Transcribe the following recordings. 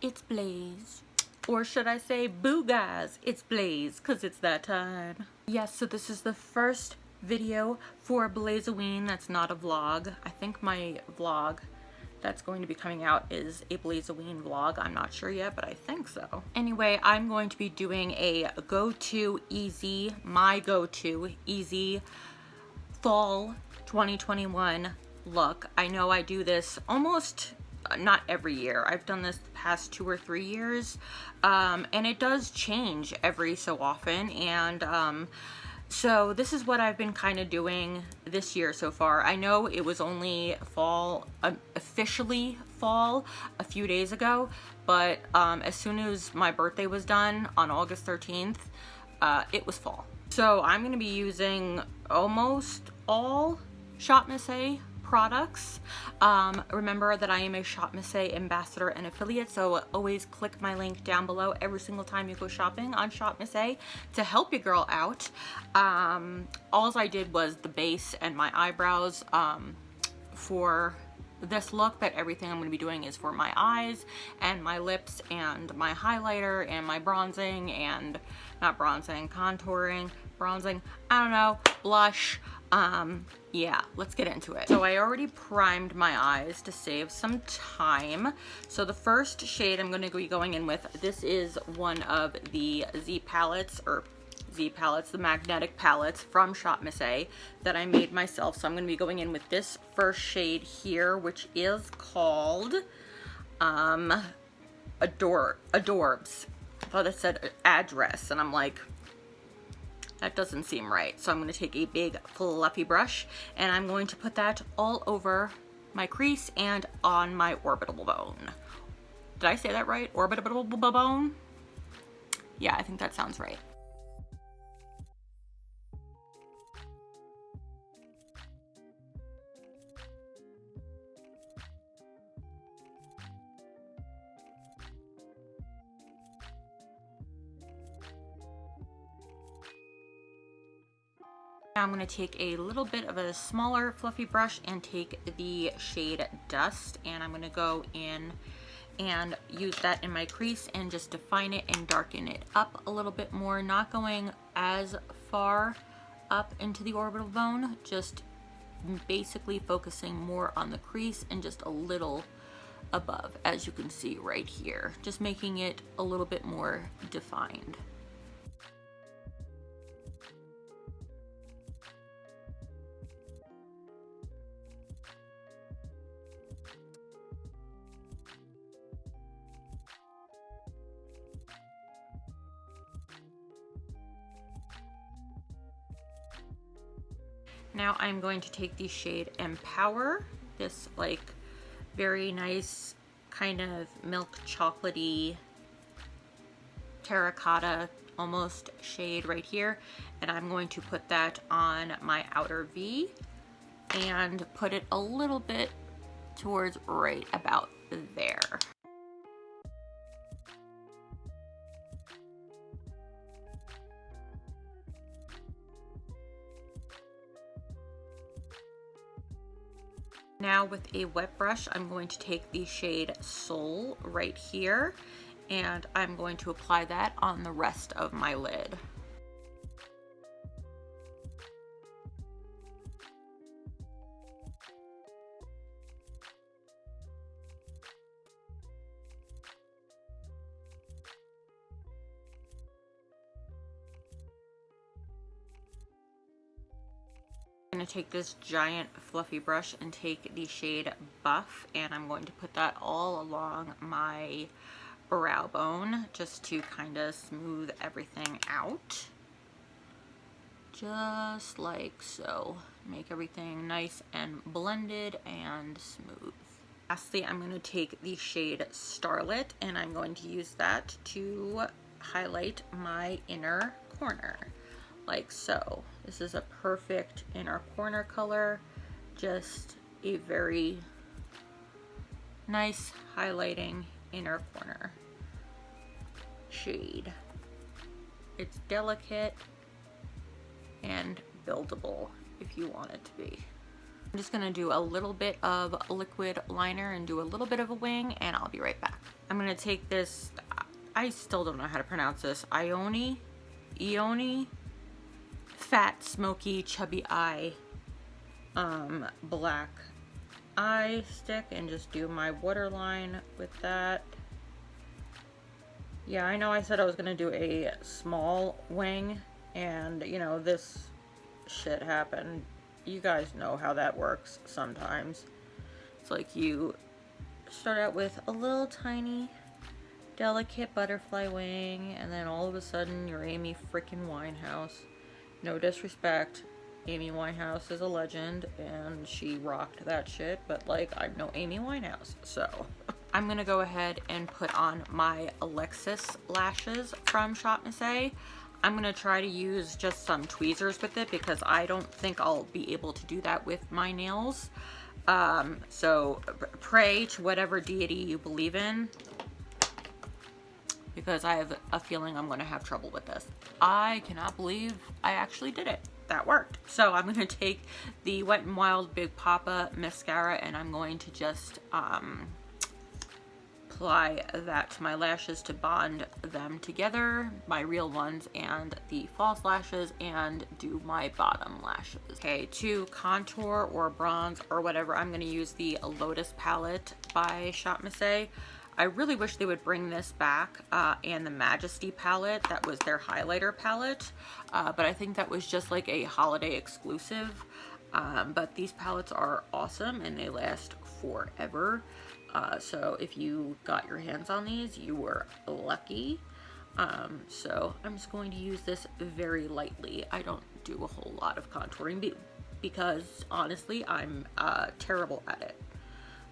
it's BLAIZE. Or should I say, boo guys, it's BLAIZE, because it's that time. Yes, so this is the first video for BLAIZEoween that's not a vlog. I think my vlog that's going to be coming out is a BLAIZEoween vlog. I'm not sure yet, but I think so. Anyway, I'm going to be doing a my go-to easy fall 2021 look. I know I do this almost not every year. I've done this the past 2 or 3 years, and it does change every so often, and so this is what I've been kind of doing this year so far. I know it was only fall, officially fall, a few days ago, but as soon as my birthday was done on August 13th, it was fall. So I'm going to be using almost all Shop Miss A products. Remember that I am a Shop Miss A ambassador and affiliate, so always click my link down below every single time you go shopping on Shop Miss A to help your girl out. All I did was the base and my eyebrows for this look, but everything I'm going to be doing is for my eyes and my lips and my highlighter and my bronzing and not bronzing, contouring, bronzing, I don't know, blush. Yeah, let's get into it. So I already primed my eyes to save some time. So the first shade I'm going to be going in with, this is one of the Z palettes, the magnetic palettes from Shop Miss A that I made myself. So I'm going to be going in with this first shade here, which is called Adorbs. I thought it said address, and I'm like, that doesn't seem right. So I'm going to take a big fluffy brush and I'm going to put that all over my crease and on my orbital bone. Did I say that right? Orbital bone? Yeah, I think that sounds right. Now I'm going to take a little bit of a smaller fluffy brush and take the shade Dust, and I'm going to go in and use that in my crease and just define it and darken it up a little bit more, not going as far up into the orbital bone, just basically focusing more on the crease and just a little above, as you can see right here, just making it a little bit more defined. Now I'm going to take the shade Empower, this like very nice kind of milk chocolatey terracotta almost shade right here, and I'm going to put that on my outer V and put it a little bit towards right about there. Now with a wet brush, I'm going to take the shade Soul right here, and I'm going to apply that on the rest of my lid. I'm going to take this giant fluffy brush and take the shade Buff, and I'm going to put that all along my brow bone just to kind of smooth everything out. Just like so. Make everything nice and blended and smooth. Lastly, I'm going to take the shade Starlit, and I'm going to use that to highlight my inner corner. Like so. This is a perfect inner corner color, just a very nice highlighting inner corner shade. It's delicate and buildable if you want it to be. I'm just gonna do a little bit of liquid liner and do a little bit of a wing, and I'll be right back. I'm gonna take this, I still don't know how to pronounce this, Ioni Fat Smoky Chubby Eye black eye stick, and just do my waterline with that. Yeah, I know I said I was gonna do a small wing, and you know, this shit happened. You guys know how that works sometimes. It's like you start out with a little tiny delicate butterfly wing, and then all of a sudden you're Amy freaking Winehouse. No disrespect, Amy Winehouse is a legend and she rocked that shit, but like, I'm no Amy Winehouse. So I'm gonna go ahead and put on my Alexis lashes from Shop Missy. I'm gonna try to use just some tweezers with it because I don't think I'll be able to do that with my nails. So pray to whatever deity you believe in, because I have a feeling I'm gonna have trouble with this. I cannot believe I actually did it. That worked. So I'm gonna take the Wet n Wild Big Papa mascara, and I'm going to just apply that to my lashes to bond them together, my real ones and the false lashes, and do my bottom lashes. Okay, to contour or bronze or whatever, I'm going to use the Lotus palette by Shop Missy. I really wish they would bring this back, and the Majesty palette, that was their highlighter palette, but I think that was just like a holiday exclusive. But these palettes are awesome and they last forever. So if you got your hands on these, you were lucky. So I'm just going to use this very lightly. I don't do a whole lot of contouring because honestly, I'm terrible at it.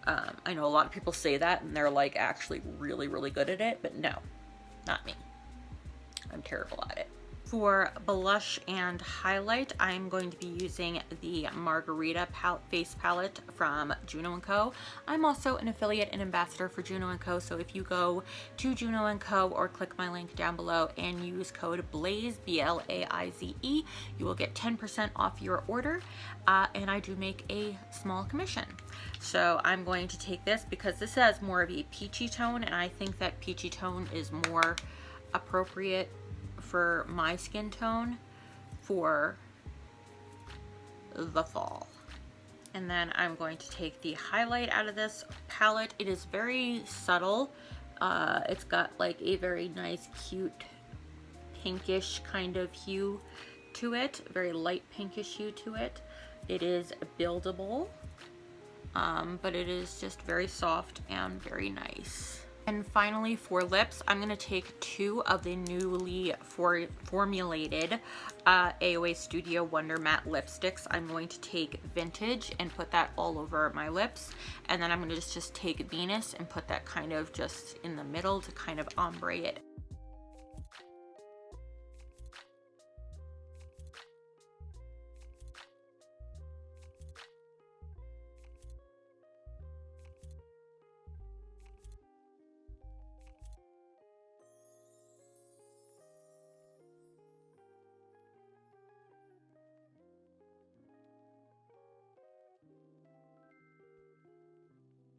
I know a lot of people say that and they're like actually really, really good at it, but no, not me. I'm terrible at it. For blush and highlight, I'm going to be using the Margarita face palette from Juno & Co. I'm also an affiliate and ambassador for Juno & Co. So if you go to Juno & Co. or click my link down below and use code BLAIZE, B-L-A-I-Z-E, you will get 10% off your order. And I do make a small commission. So I'm going to take this because this has more of a peachy tone, and I think that peachy tone is more appropriate for my skin tone for the fall. And then I'm going to take the highlight out of this palette. It is very subtle. It's got like a very nice, cute, pinkish kind of hue to it. Very light pinkish hue to it. It is buildable, but it is just very soft and very nice. And finally, for lips, I'm going to take 2 of the newly formulated AOA Studio Wonder Matte lipsticks. I'm going to take Vintage and put that all over my lips. And then I'm going to just take Venus and put that kind of just in the middle to kind of ombre it.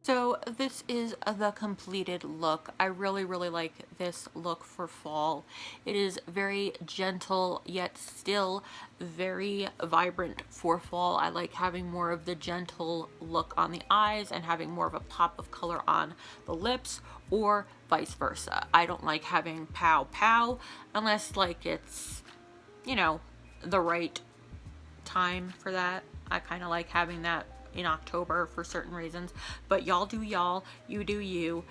So this is the completed look. I really, really like this look for fall. It is very gentle, yet still very vibrant for fall. I like having more of the gentle look on the eyes and having more of a pop of color on the lips, or vice versa. I don't like having pow pow unless like it's, you know, the right time for that. I kind of like having that in October for certain reasons, but y'all do y'all, you do you.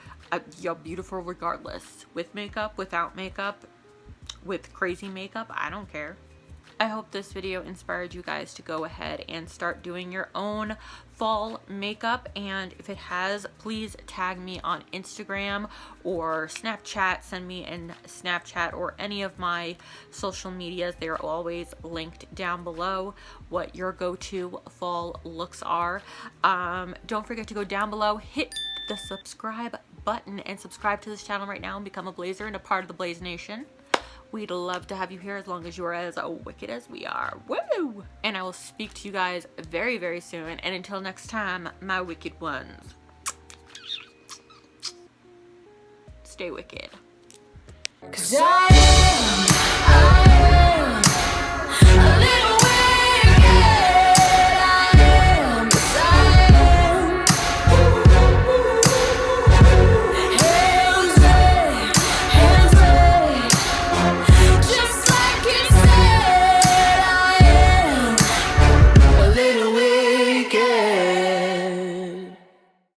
You're beautiful regardless, with makeup, without makeup, with crazy makeup, I don't care. I hope this video inspired you guys to go ahead and start doing your own fall makeup, and if it has, please tag me on Instagram or Snapchat. Send me in Snapchat or any of my social medias. They're always linked down below what your go-to fall looks are. Don't forget to go down below, hit the subscribe button, and subscribe to this channel right now and become a Blaizer and a part of the Blaze Nation. We'd love to have you here as long as you are as wicked as we are. Woo! And I will speak to you guys very, very soon. And until next time, my wicked ones, stay wicked. 'Cause I am